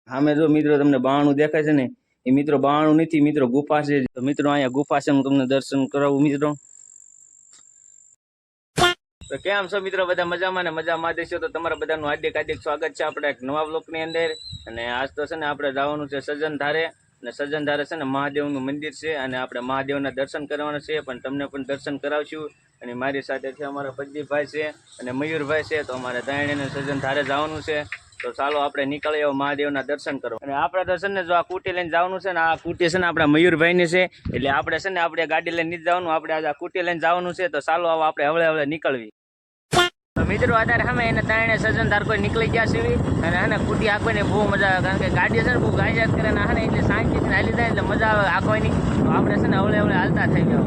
સામે જો મિત્રો તમને બાણું દેખાય છે ને, એ મિત્રો બાણું નથી મિત્રો, ગુફા છે. તો મિત્રો અહીંયા ગુફા છે, હું તમને દર્શન કરાવું મિત્રો. તો કેમ છો મિત્રો, બધા મજામાં ને મજામાં દેશો? તો તમારા બધાનું હાર્દિક હાર્દિક સ્વાગત છે આપણે એક નવા બ્લોગની અંદર. અને આજ તો છે ને આપણે જવાનું છે સજન ધારે, અને સજન ધારે છે ને મહાદેવનું મંદિર છે, અને આપણે મહાદેવના દર્શન કરવાના છે, પણ તમને પણ દર્શન કરાવશું. અને મારી સાથે છે અમારા પ્રદીપભાઈ છે અને મયુરભાઈ છે. તો અમારે ત્રણેયને સજન ધારે જવાનું છે. તો ચાલો આપણે નીકળીએ મહાદેવના દર્શન કરવા. અને આપણે તો છે ને જો આ કુટી લઈને જવાનું છે ને, આ કુટી છે ને આપણા મયુરભાઈની છે, એટલે આપણે છે ને આપણે ગાડી લઈને નથી જવાનું, આપણે આ કુટી લઈને જવાનું છે. તો ચાલો આપણે હવળે હવળે નીકળવી. મિત્રો અત્યારે અમે એને ત્રણે સજન ધાર કોઈ નીકળી ગયા છે, અને હે ને કુટી આંકવાની બહુ મજા આવે, કારણ કે ગાડી છે ને બહુ ગાયજાત કરે ને હે ને એટલે શાંતિથી હાલી જાય એટલે મજા આવે આંકવાની. તો આપણે છે ને હવળે હવળે હાલતા થઈ જાવ.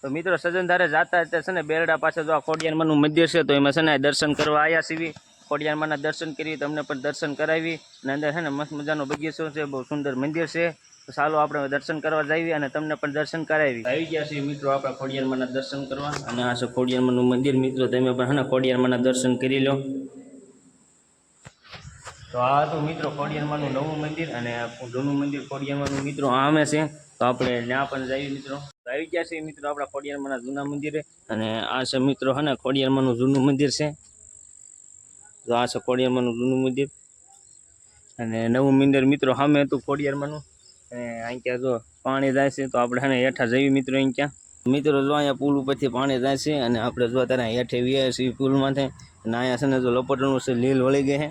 તો મિત્રો સજન ધારે જતા છે ને બેરડા પાસે જો ખોડિયારમાંનું મંદિર છે, તો એમાં છે ને દર્શન કરવા આવ્યા છીએ. ખોડિયારમાંના દર્શન કરી, તમને પણ દર્શન કરાવી, અને અંદર છે ને મસ્ત મજાનો બગીચો છે, બહુ સુંદર મંદિર છે. તો ચાલો આપણે દર્શન કરવા જઈએ અને તમને પણ દર્શન કરાવી. આવી ગયા છીએ મિત્રો આપણે ખોડિયારમાંના દર્શન કરવા, અને આ છે ખોડિયારમાંનું મંદિર. મિત્રો તમે પણ હે ને ખોડિયારમાંના દર્શન કરી લો. તો આ હતું મિત્રો ખોડિયારમાંનું નવું મંદિર, અને જૂનું મંદિર ખોડિયારમાંનું મિત્રો આ અમે છે. તો આપણે ત્યાં પણ જઈએ મિત્રો. તો આવી ગયા છે મિત્રો આપણા ખોડિયારમાંના જૂના મંદિરે, અને આ છે મિત્રો હે ને ખોડિયારમાંનું જૂનું મંદિર છે. તો આ છે ખોડિયારમાંનું જૂનું મંદિર, અને નવું મંદિર મિત્રો સામે હતું ખોડિયારમાંનું. અને અહીં ક્યાં જો પાણી જાય છે, તો આપણે હે ને હેઠા જઈએ મિત્રો. અહીં ક્યાં મિત્રો જો અહીંયા પુલ ઉપરથી પાણી જાય છે, અને આપણે જો અત્યારે હેઠે વ્યા છીએ પુલમાંથી. અને અહીંયા છે ને જો લપટનું છે, લીલ વળી ગઈ છે.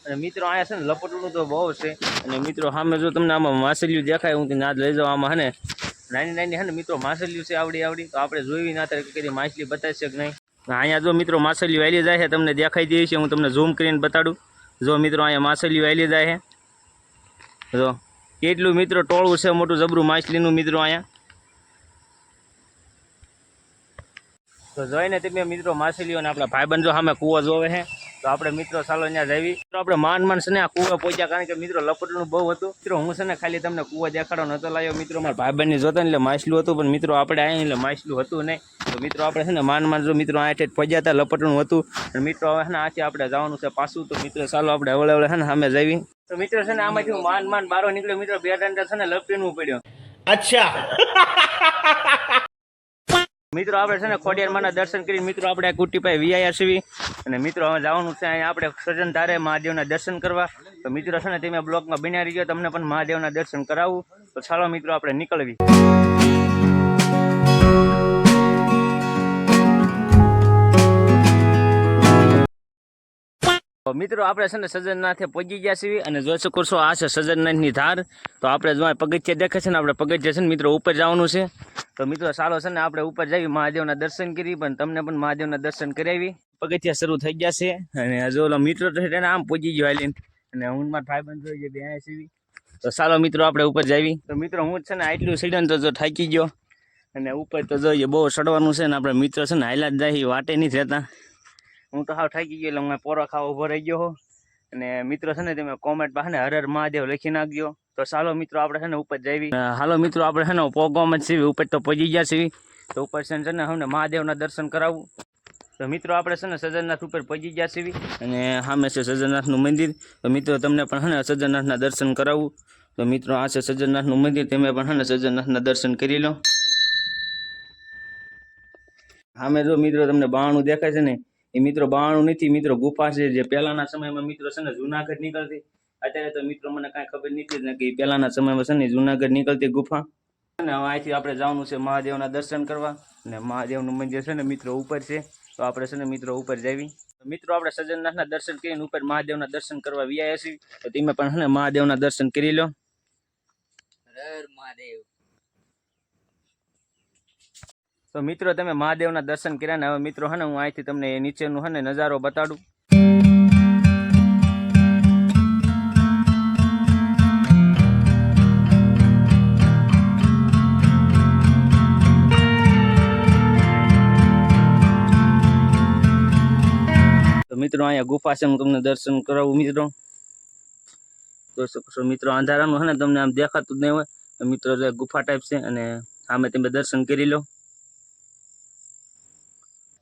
અને મિત્રો અહીંયા છે ને લપટનું તો બહુ છે. અને મિત્રો સામે જો તમને આમાં માછલીઓ દેખાય, હું ત્યાં લઈ જાઉં. આમાં હે ને નાની નાની હે ને મિત્રો માછલીઓ છે આવડી. તો આપણે જોઈ ના ત્યારે કઈ માછલી બતાવી છે કે નહીં. અહીંયા જો મિત્રો માછલીઓ આવેલી જાય છે, તમને દેખાઈ દે છે, હું તમને ઝૂમ કરીને બતાડું. જો મિત્રો અહીંયા માછલીઓ આવેલી જાય છે, જો કેટલું મિત્રો ટોળું છે મોટું જબરું માછલીનું મિત્રો અહીંયા. તો જોઈને તમે મિત્રો માછલીઓને આપણા ભાઈબંધ જો સામે કૂવો જોવે છે. તો આપણે મિત્રો ચાલો ત્યાં જઈએ. તો આપણે માન છે ને આ કૂવા પહોંચ્યા, કારણ કે મિત્રો લપટનું બહુ હતું. મિત્રો હું છે ને ખાલી તમને કૂવા દેખાડો નતો લાવ્યો મિત્રો, મારા ભાઈબંધની જોતા ને એટલે માછલું હતું, પણ મિત્રો આપણે આવ્યા એટલે માછલું હતું નહીં. તો મિત્રો આપણે છે ને માન જો મિત્રો આ ઠેઠ પહોંચ્યા હતા, લપટનું હતું. અને મિત્રો હવે છે ને આથી આપણે જવાનું છે પાછું. તો મિત્રો ચાલો આપણે હવળે હવળે છે ને સામે જઈએ. તો મિત્રો છે ને આમાંથી માન બારો નીકળ્યો મિત્રો, બે દંડા છે ને લપટીનું પડ્યો. અચ્છા મિત્રો આપણે છે ને ખોડિયારમાંના દર્શન કરી મિત્રો આપણે કુટી પાસે વીઆઈઆર છીએ. અને મિત્રો હવે જવાનું છે અહીંયા આપણે સજન ધારે મહાદેવના દર્શન કરવા. તો મિત્રો છે ને તમે બ્લોગમાં બન્યા રહીજો, તમને પણ મહાદેવના દર્શન કરાવું. તો ચાલો મિત્રો આપણે નીકળવી. મિત્રો આપણે છે ને સજનનાથે પહોંચી ગયા છીએ, અને જોઈ શકો છો આ છે સજનનાથની ધાર. તો આપણે જો પગથિયા દેખે છે ને, આપણે પગથિયા છે ને મિત્રો ઉપર જવાનું છે. તો મિત્રો ચાલો છે ને આપણે ઉપર જઈએ, મહાદેવના દર્શન કરી, પણ તમને પણ મહાદેવના દર્શન કરાવી. પગથિયા શરૂ થઈ ગયા છે, અને હજુ ઓલો મિત્રો છે તેને આમ પહોંચી ગયો હાલીને, અને હું મારા ભાઈબંધ જોઈએ બે અહીંયા છીએ. તો ચાલો મિત્રો આપણે ઉપર જઈએ. તો મિત્રો હું છે ને આટલું સીડન તો થાકી ગયો, અને ઉપર તો જોઈએ બહુ ચડવાનું છે, ને આપણે મિત્રો છે ને હાઈલા જ જાય, વાટે નહીં રહેતા. હું તો હાવ થાકી ગયો, એટલે હું પોરો ખાવા ઉભો રહી ગયો. અને મિત્રો છે ને તમે કોમેન્ટ પાસે ને હર હર મહાદેવ લખી નાખજો. તો ચાલો મિત્રો આપણે છે ને ઉપર જઈએ. હાલો મિત્રો આપણે છે ને પોગવામાં જ છીએ, ઉપર તો પહોંચી ગયા છીએ. તો ઉપર છે ને અમને મહાદેવના દર્શન કરાવવું. તો મિત્રો આપણે છે ને સજનનાથ ઉપર પહોંચી ગયા છીએ, અને સામે છે સજનનાથનું મંદિર. તો મિત્રો તમને પણ છે ને સજનનાથના દર્શન કરાવવું. તો મિત્રો આ છે સજનનાથનું મંદિર, તમે પણ છે ને સજનનાથના દર્શન કરી લો. સામે જો મિત્રો તમને બાણું દેખાય છે ને, એ મિત્રો બાણું નથી મિત્રો, ગુફા છે, જે પહેલાના સમયમાં મિત્રો છે ને જુનાગઢ નીકળતી. અત્યારે તો મિત્રો મને કાંઈ ખબર નથી ને કે પહેલાના સમયમાં છે ને જુનાગઢ નીકળતી ગુફા. અને હવે અહીંથી આપણે જવાનું છે મહાદેવના દર્શન કરવા, અને મહાદેવનું મંદિર છે ને મિત્રો ઉપર છે. તો આપણે છે ને મિત્રો ઉપર જઈએ. તો મિત્રો આપણે સજનનાથના દર્શન કરીને ઉપર મહાદેવના દર્શન કરવા વ્યાયા છીએ. તો તમે પણ છે ને મહાદેવના દર્શન કરી લો. હર મહાદેવ. તો મિત્રો તમે મહાદેવના દર્શન કર્યા ને, હવે મિત્રો હે ને હું અહીંથી તમને નીચેનું હે ને નજારો બતાડું. તો મિત્રો અહીંયા ગુફા છે, હું તમને દર્શન કરાવું મિત્રો. જોઈ શકો છો મિત્રો અંધારાનું હે ને તમને આમ દેખાતું જ નહીં હોય. મિત્રો ગુફા ટાઈપ છે, અને આમે તમે દર્શન કરી લો.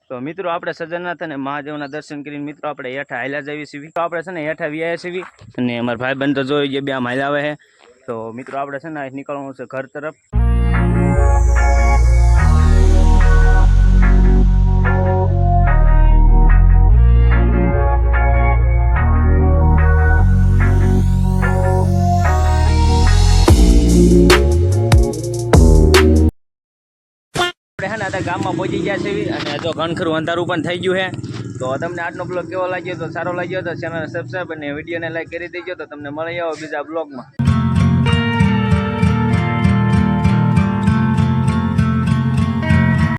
તો મિત્રો આપણે સજ્જનાથ અને મહાદેવના દર્શન કરીને મિત્રો આપણે હેઠા હાલ્યા જઈએ છીએ. તો આપણે છે ને હેઠા વ્યાયા છીએ અને અમારા ભાઈબંધ તો જોઈ જે બે આમ હાલ્યા આવે છે. તો મિત્રો આપણે છે ને અહીં નીકળવાનું છે ઘર તરફ. આપણે છે ને ગામમાં પહોંચી ગયા છે અને જો ઘણખરું અંધારું પણ થઈ ગયું છે. તો તમને આજનો બ્લોગ કેવો લાગ્યો? તો સારો લાગ્યો તો ચેનલ સબસ્ક્રાઈબ અને વિડીયોને લાઈક કરી દેજો. તો તમને મળી આવો બીજા બ્લોગમાં.